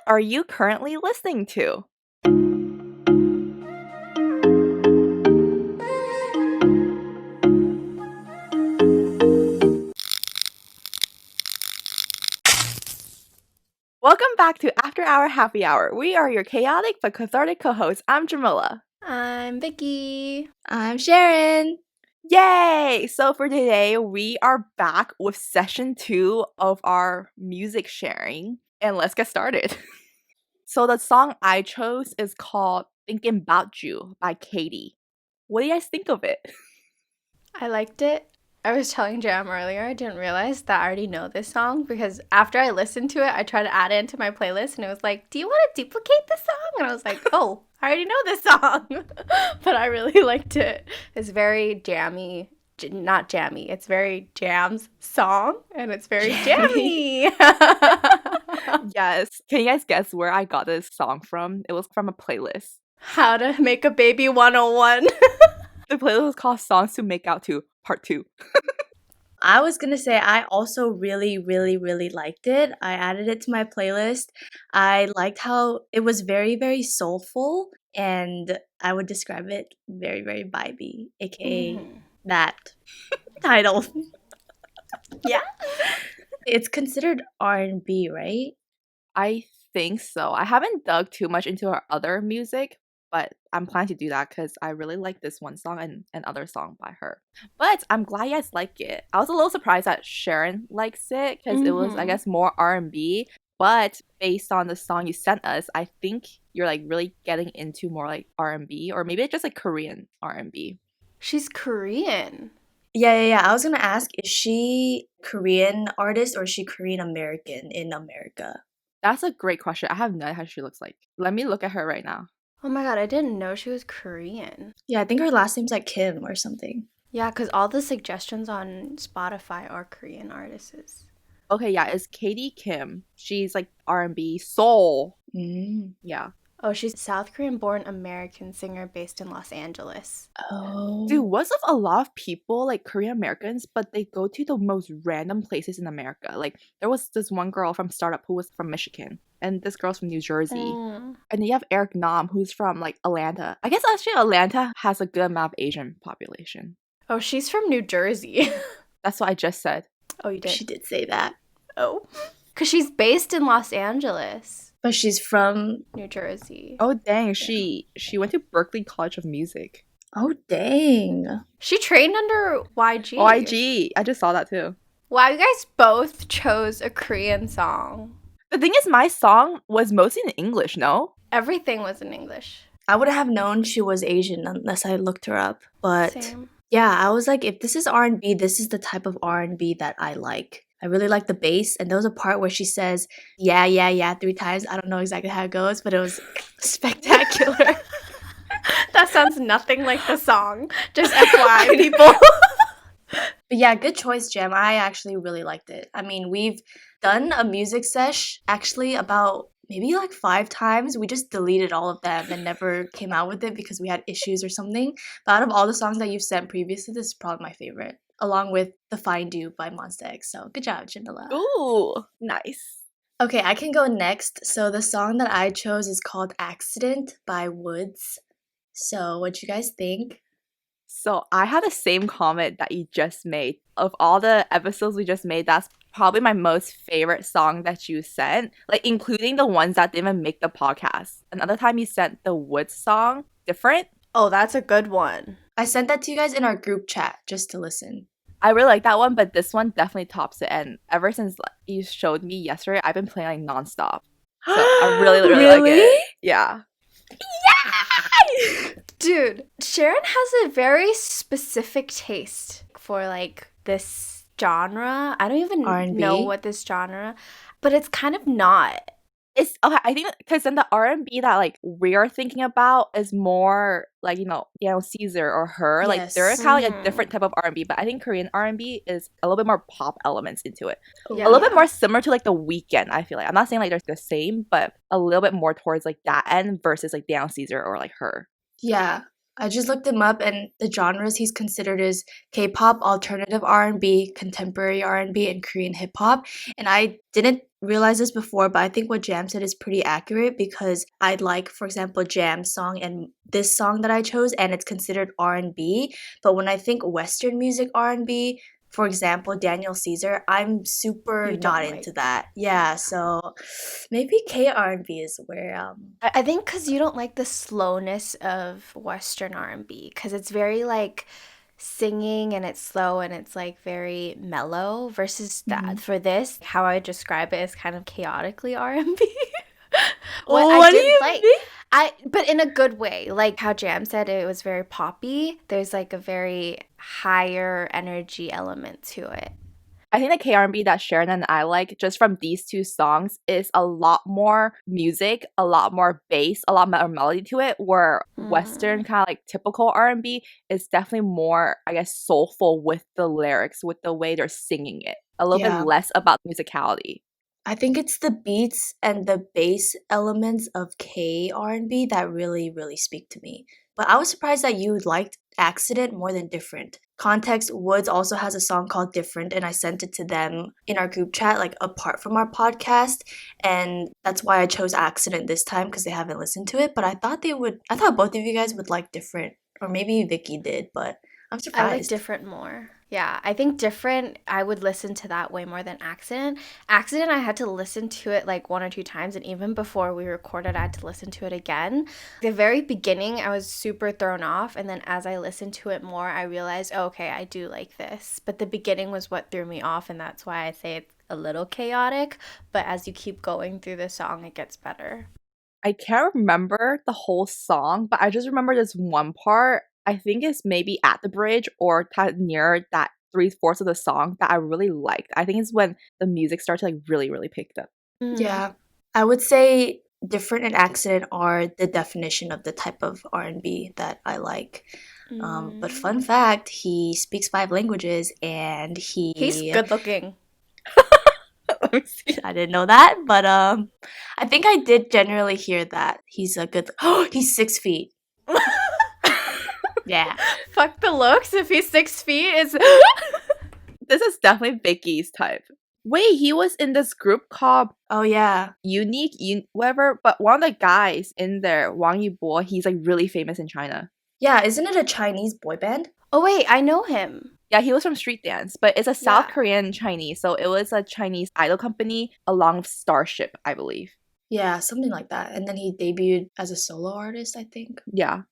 are you currently listening to? Welcome back to After Hour Happy Hour. We are your chaotic but cathartic co-hosts. I'm Jamila. I'm Vicky. I'm Sharon. Yay! So for today, we are back with session 2 of our music sharing. And let's get started. So the song I chose is called Thinkin' About You by Katie. What do you guys think of it? I liked it. I was telling Jam earlier, I didn't realize that I already know this song because after I listened to it, I tried to add it into my playlist and it was like, do you want to duplicate this song? And I was like, oh, I already know this song. But I really liked it. It's very jammy. Not jammy. It's very Jam's song and it's very jammy. Yes. Can you guys guess where I got this song from? It was from a playlist. How to Make a Baby 101. The playlist was called Songs to Make Out To Part 2. I was gonna say I also really liked it. I added it to my playlist. I liked how it was very soulful, and I would describe it very vibey, aka that title. Yeah. It's considered R&B, right? I think so. I haven't dug too much into her other music, but I'm planning to do that because I really like this one song and another song by her. But I'm glad you guys like it. I was a little surprised that Sharon likes it because it was, I guess, more R&B. But based on the song you sent us, I think you're like really getting into more like R&B, or maybe it's just like Korean R&B. She's Korean. Yeah. I was gonna ask, is she Korean artist or is she Korean American in America? That's a great question. I have no idea how she looks like. Let me look at her right now. Oh my god, I didn't know she was Korean. Yeah, I think her last name's like Kim or something. Yeah, because all the suggestions on Spotify are Korean artists. Okay, yeah, it's Katie Kim. She's like R&B soul. Yeah. Oh, she's a South Korean-born American singer based in Los Angeles. Oh. Dude, what's up a lot of people, like Korean Americans, but they go to the most random places in America. Like, there was this one girl from Startup who was from Michigan, and this girl's from New Jersey. And then you have Eric Nam, who's from, like, Atlanta. I guess actually Atlanta has a good amount of Asian population. Oh, she's from New Jersey. That's what I just said. Oh, you did? She did say that. Oh. Because she's based in Los Angeles. But she's from New Jersey. Oh, dang. She went to Berklee College of Music. Oh, dang. She trained under YG. YG. I just saw that too. Wow, you guys both chose a Korean song. The thing is, my song was mostly in English, no? Everything was in English. I would have known she was Asian unless I looked her up. But Same. yeah, I was like, if this is R&B, this is the type of R&B that I like. I really like the bass, and there was a part where she says, yeah, 3 times. I don't know exactly how it goes, but it was spectacular. That sounds nothing like the song. Just FYI, people. But yeah, good choice, Jem. I actually really liked it. I mean, we've done a music sesh actually about maybe like 5 times. We just deleted all of them and never came out with it because we had issues or something. But out of all the songs that you've sent previously, this is probably my favorite, along with The Find You by Monsta X. So good job, Jamila. Ooh, nice. Okay, I can go next. So the song that I chose is called Accident by Woodz. So what you guys think? So I had the same comment that you just made. Of all the episodes we just made, that's probably my most favorite song that you sent, like including the ones that didn't even make the podcast. Another time you sent the Woodz song, Different. Oh, that's a good one. I sent that to you guys in our group chat just to listen. I really like that one, but this one definitely tops it. And ever since you showed me yesterday, I've been playing like nonstop. So I really like it. Yeah. Yay! Dude, Sharon has a very specific taste for like this genre. I don't even R&B? know what this genre, but it's kind of not. It's okay. I think because then the R&B that like we're thinking about is more like Caesar or her. Like Yes. they're kind of like a different type of R&B, but I think Korean R&B is a little bit more pop elements into it. Yeah. A little bit more similar to like The Weeknd. I feel like I'm not saying like they're the same, but a little bit more towards like that end versus like Caesar or like her. Yeah, I just looked him up, and the genres he's considered is K-pop, alternative R&B, contemporary R&B, and Korean hip hop. And I didn't realize this before, but I think what Jam said is pretty accurate because I'd like, for example, Jam's song and this song that I chose, and it's considered R&B. But when I think Western music R&B, for example, Daniel Caesar, I'm super You not don't into like. that. Yeah, so maybe K R&B is where I think because you don't like the slowness of Western R&B, because it's very like singing and it's slow and it's like very mellow versus that Mhm. for this, how I describe it is kind of chaotically R&B. What I What do did you like, mean? but in a good way, like how Jam said it was very poppy. There's like a very higher energy element to it. I think the K-R&B that Sharon and I like just from these two songs is a lot more music, a lot more bass, a lot more melody to it, where Western Mm, kind of like typical R&B is definitely more, I guess, soulful with the lyrics, with the way they're singing it. A little bit Yeah. less about musicality. I think it's the beats and the bass elements of K R&B that really, really speak to me. But I was surprised that you liked Accident more than Different. Context, Woodz also has a song called Different, and I sent it to them in our group chat, like apart from our podcast. And that's why I chose Accident this time because they haven't listened to it. But I thought both of you guys would like Different. Or maybe Vicky did, but I'm I like surprised. Different more. Yeah, I think Different, I would listen to that way more than Accident. Accident, I had to listen to it like one or two times, and even before we recorded, I had to listen to it again. The very beginning, I was super thrown off, and then as I listened to it more, I realized, oh, okay, I do like this. But the beginning was what threw me off, and that's why I say it's a little chaotic. But as you keep going through the song, it gets better. I can't remember the whole song, but I just remember this one part. I think it's maybe at the bridge or near that three-fourths of the song that I really liked. I think it's when the music started to like really, really pick up. Mm. Yeah, I would say Different and Accident are the definition of the type of R&B that I like. But Mm. fun fact, he speaks 5 languages and He's he good looking. Let me see. I didn't know that, but I think I did generally hear that. He's a good Oh, he's 6 feet. Yeah. Fuck the looks. If he's 6 feet, is This is definitely Vicky's type. Wait, he was in this group called Oh yeah. whatever, but one of the guys in there, Wang Yibo, he's like really famous in China. Yeah, isn't it a Chinese boy band? Oh wait, I know him. Yeah, he was from Street Dance, but it's a South Yeah. Korean Chinese, so it was a Chinese idol company along with Starship, I believe. Yeah, something like that. And then he debuted as a solo artist, I think. Yeah.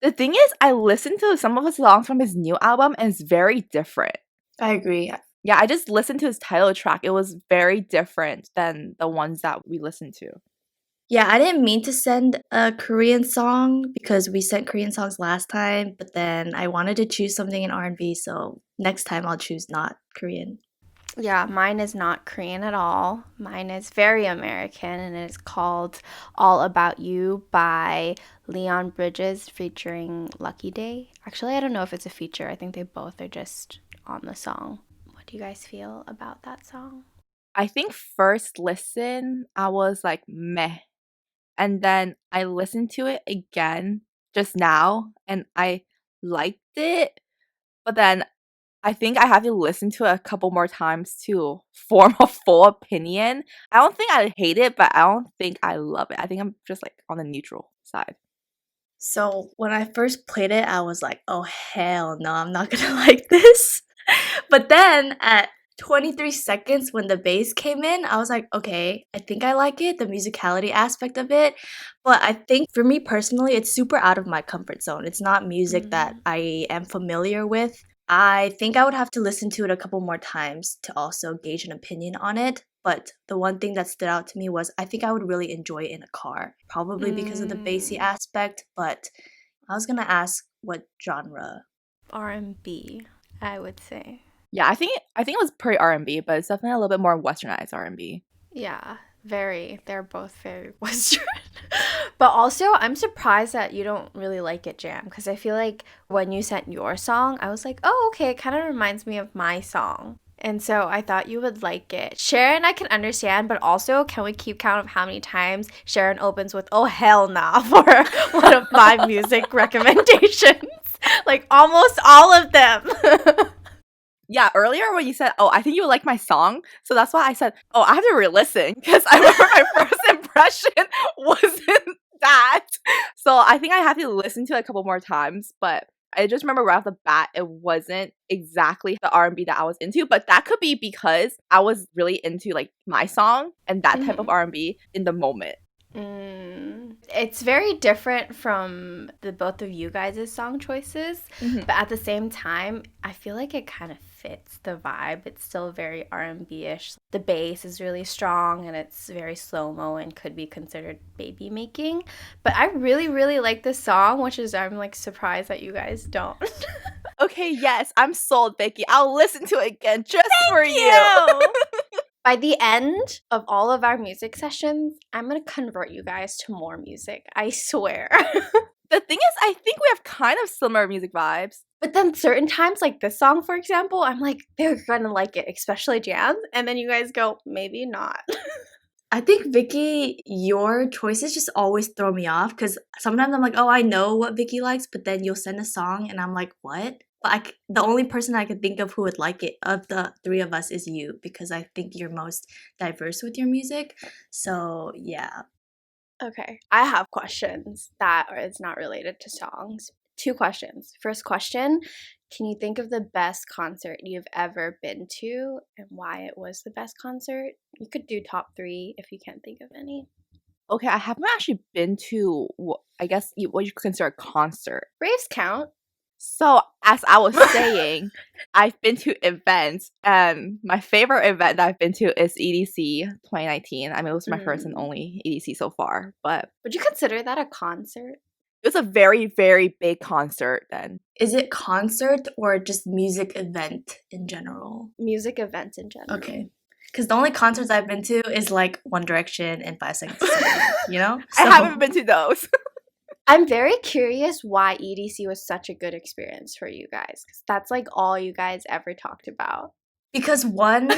The thing is, I listened to some of his songs from his new album and it's very different. I agree. Yeah, I just listened to his title track. It was very different than the ones that we listened to. Yeah, I didn't mean to send a Korean song because we sent Korean songs last time, but then I wanted to choose something in R&B, so next time I'll choose not Korean. Yeah, mine is not Korean at all. Mine is very American and it's called All About You by Leon Bridges featuring Lucky Day. Actually, I don't know if it's a feature. I think they both are just on the song. What do you guys feel about that song? I think first listen, I was like meh. And then I listened to it again just now and I liked it. But then I think I have to listen to it a couple more times to form a full opinion. I don't think I hate it, but I don't think I love it. I think I'm just like on the neutral side. So when I first played it, I was like, oh hell no, I'm not gonna like this. But then at 23 seconds when the bass came in, I was like, okay, I think I like it, the musicality aspect of it. But I think for me personally, it's super out of my comfort zone. It's not music that Mm. I am familiar with. I think I would have to listen to it a couple more times to also gauge an opinion on it. But the one thing that stood out to me was I think I would really enjoy it in a car, probably because of the bassy Mm. aspect. But I was gonna ask what genre. R&B, I would say. Yeah, I think it was pretty R&B, but it's definitely a little bit more westernized R&B. Yeah, very. They're both very Western. But also, I'm surprised that you don't really like it, Jam, because I feel like when you sent your song, I was like, oh, okay, it kind of reminds me of my song. And so I thought you would like it. Sharon, I can understand, but also, can we keep count of how many times Sharon opens with "Oh hell nah" for one of my music recommendations? Like almost all of them. Yeah, earlier when you said, "Oh, I think you would like my song," so that's why I said, "Oh, I have to re-listen," because I remember my first impression wasn't that. So I think I have to listen to it a couple more times, but I just remember right off the bat, it wasn't exactly the R&B that I was into, but that could be because I was really into like my song and that type of R&B in the moment. It's very different from the both of you guys' song choices, but at the same time, I feel like it kind of fits the vibe. It's still very R&B-ish. The bass is really strong and it's very slow-mo and could be considered baby making. But I really, really like this song, which is I'm like surprised that you guys don't. Okay, yes, I'm sold, Vicky. I'll listen to it again just for you. By the end of all of our music sessions, I'm going to convert you guys to more music. I swear. The thing is, I think we have kind of similar music vibes. But then certain times, like this song, for example, I'm like, they're going to like it, especially jams. And then you guys go, maybe not. I think Vicky, your choices just always throw me off because sometimes I'm like, oh, I know what Vicky likes, but then you'll send a song and I'm like, what? But the only person I could think of who would like it of the three of us is you because I think you're most diverse with your music. So yeah. Okay. I have questions that is not related to songs. 2 questions. First question, can you think of the best concert you've ever been to and why it was the best concert? You could do top 3 if you can't think of any. Okay, I haven't actually been to, I guess, what you consider a concert. Raves count. So, as I was saying, I've been to events, and my favorite event that I've been to is EDC 2019. I mean, it was my first and only EDC so far, but would you consider that a concert? it was a very, very big concert then. Is it concert or just music event in general? Music event in general. Okay. Because the only concerts I've been to is like One Direction and 5 Seconds to Summer, you know? I haven't been to those. I'm very curious why EDC was such a good experience for you guys, because that's like all you guys ever talked about. Because one,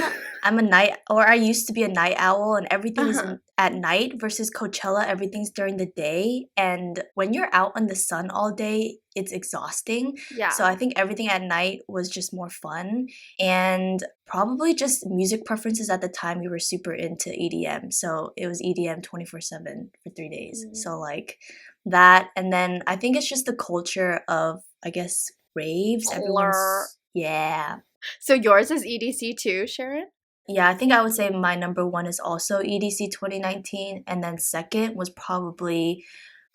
I used to be a night owl and everything is at night versus Coachella, everything's during the day. And when you're out in the sun all day, it's exhausting. Yeah. So I think everything at night was just more fun. And probably just music preferences at the time, we were super into EDM. So it was EDM 24/7 for 3 days. So like that. And then I think it's just the culture of, I guess, raves. Yeah. So yours is EDC too, Sharon? Yeah, I think I would say my number 1 is also EDC 2019. And then second was probably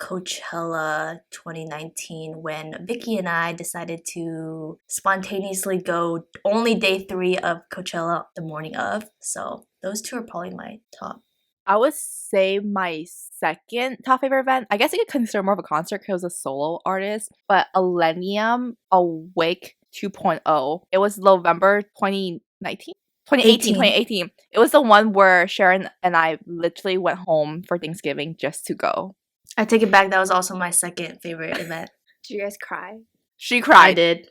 Coachella 2019 when Vicky and I decided to spontaneously go only day 3 of Coachella the morning of. So those 2 are probably my top. I would say my second top favorite event, I guess you could consider more of a concert because it was a solo artist, but Millennium Awake 2.0. It was November 2019? 2018. It was the one where Sharon and I literally went home for Thanksgiving just to go. I take it back. That was also my second favorite event. Did you guys cry? She cried. I did.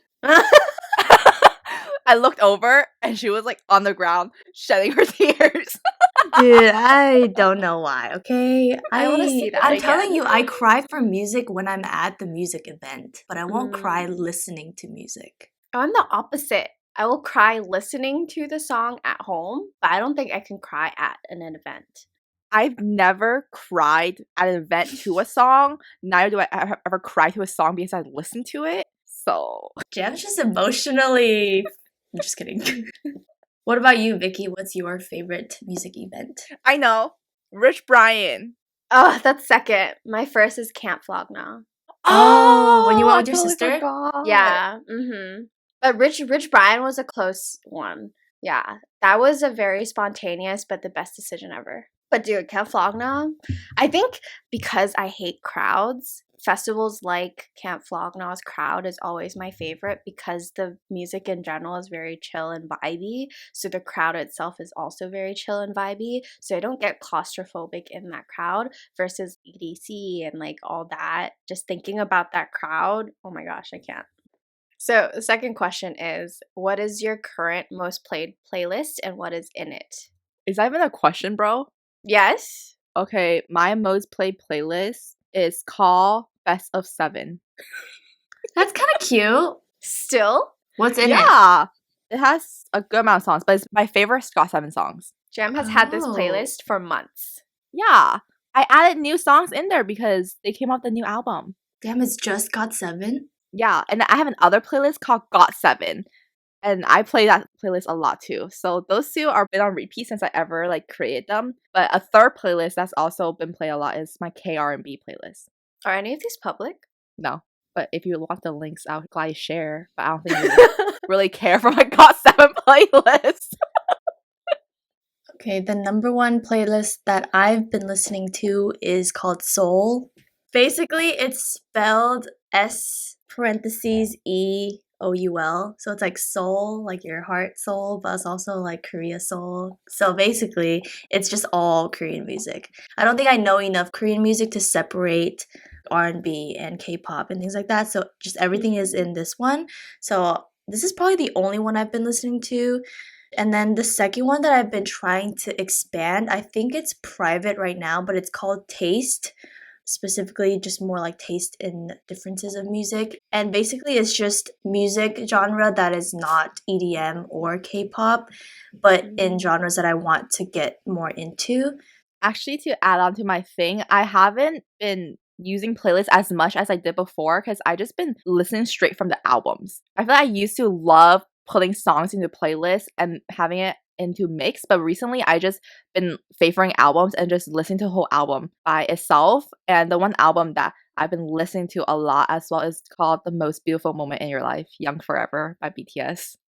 I looked over and she was like on the ground shedding her tears. Dude, I don't know why, okay? I want to see that I'm again. telling you, I cry for music when I'm at the music event, but I won't cry listening to music. I'm the opposite. I will cry listening to the song at home, but I don't think I can cry at an event. I've never cried at an event to a song. Neither do I ever cry to a song because I listened to it. So Jam's just emotionally... I'm just kidding. What about you, Vicky? What's your favorite music event? I know. Rich Brian. Oh, that's second. My first is Camp Flog Gnaw. Oh, when you went with your totally sister? forgot. Yeah. But Rich Brian was a close one. Yeah. That was a very spontaneous but the best decision ever. But dude, Camp Flog Gnaw, I think because I hate crowds, festivals like Camp Flog Gnaw's crowd is always my favorite because the music in general is very chill and vibey. So the crowd itself is also very chill and vibey. So I don't get claustrophobic in that crowd versus EDC and like all that. Just thinking about that crowd, oh my gosh, I can't. So the second question is, what is your current most played playlist and what is in it? Is that even a question, bro? Yes. Okay, my most played playlist is called Best of 7. That's kind of cute. Still, What's in it? Yeah, it has a good amount of songs, but it's my favorite Scott 7 songs. Jem has had this Oh. playlist for months. Yeah, I added new songs in there because they came out with the new album. Damn, it's just got 7? Yeah, and I have another playlist called Got 7. And I play that playlist a lot too. So those two are been on repeat since I ever like created them. But a third playlist that's also been played a lot is my KR&B playlist. Are any of these public? No. But if you want the links, I'll gladly share. But I don't think you really care for my Got 7 playlist. Okay, the number one playlist that I've been listening to is called Soul. Basically, it's spelled S parentheses EOUL. So it's like soul, like your heart soul, but it's also like Korea soul. So basically, it's just all Korean music. I don't think I know enough Korean music to separate R&B and K-pop and things like that. So just everything is in this one. So this is probably the only one I've been listening to. And then the second one that I've been trying to expand, I think it's private right now, but it's called Taste. Specifically, just more like taste in differences of music. And basically, it's just music genre that is not EDM or K-pop, but in genres that I want to get more into. Actually, to add on to my thing, I haven't been using playlists as much as I did before because I just been listening straight from the albums. I feel like I used to love putting songs into playlists and having it into mix, but recently I just been favoring albums and just listening to the whole album by itself. And the one album that I've been listening to a lot as well is called The Most Beautiful Moment in Your Life, Young Forever by BTS.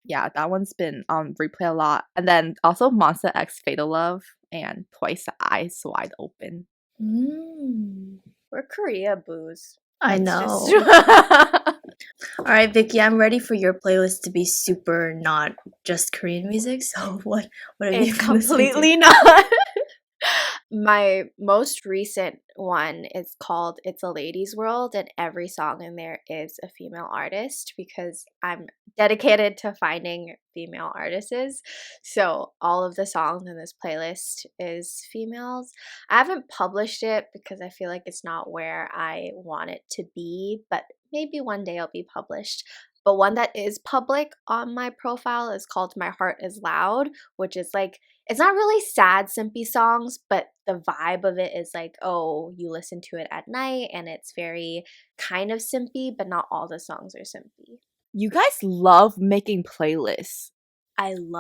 Yeah, that one's been on replay a lot. And then also Monster X Fatal Love and Twice Eyes Wide Open. We're Korea boos. I That's know. just- All right, Vicky, I'm ready for your playlist to be super not just Korean music. So what have you It's been listening to? completely not. My most recent one is called It's a Ladies World, and every song in there is a female artist because I'm dedicated to finding female artists. So all of the songs in this playlist is females. I haven't published it because I feel like it's not where I want it to be, but maybe one day it'll be published. But one that is public on my profile is called My Heart is Loud, which is like, it's not really sad, simpy songs, but the vibe of it is like, oh, you listen to it at night and it's very kind of simpy, but not all the songs are simpy. You guys love making playlists. I'm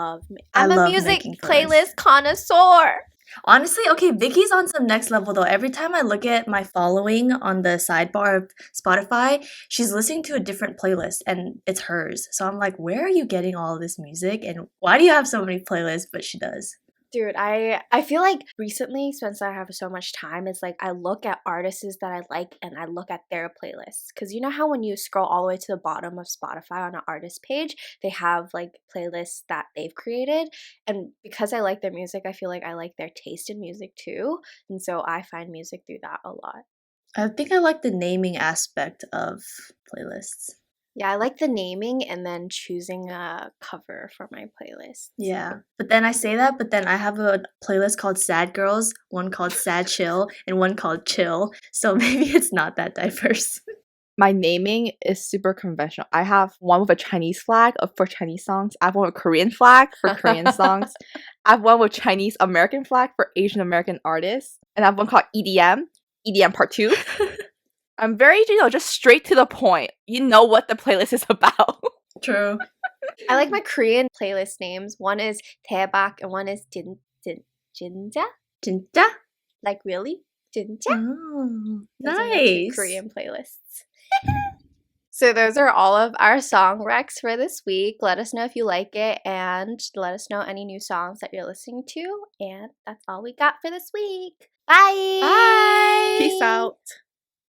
I a love music making playlists. playlist connoisseur. Honestly, okay, Vicky's on some next level though. Every time I look at my following on the sidebar of Spotify, she's listening to a different playlist and it's hers. So I'm like, where are you getting all of this music and why do you have so many playlists? But she does. Dude, I feel like recently, since I have so much time, it's like I look at artists that I like and I look at their playlists. Because you know how when you scroll all the way to the bottom of Spotify on an artist page, they have like playlists that they've created. And because I like their music, I feel like I like their taste in music too. And so I find music through that a lot. I think I like the naming aspect of playlists. Yeah, I like the naming and then choosing a cover for my playlist. Yeah. But then I say that, but then I have a playlist called Sad Girls, one called Sad Chill, and one called Chill. So maybe it's not that diverse. My naming is super conventional. I have one with a Chinese flag for Chinese songs. I have one with a Korean flag for Korean songs. I have one with Chinese American flag for Asian American artists. And I have one called EDM Part 2. I'm very, just straight to the point. You know what the playlist is about. True. I like my Korean playlist names. One is 대박 and one is 진짜. 진짜? Like really? 진짜? Oh, Those are my two nice. Korean playlists. So those are all of our song recs for this week. Let us know if you like it and let us know any new songs that you're listening to. And that's all we got for this week. Bye! Bye. Peace out.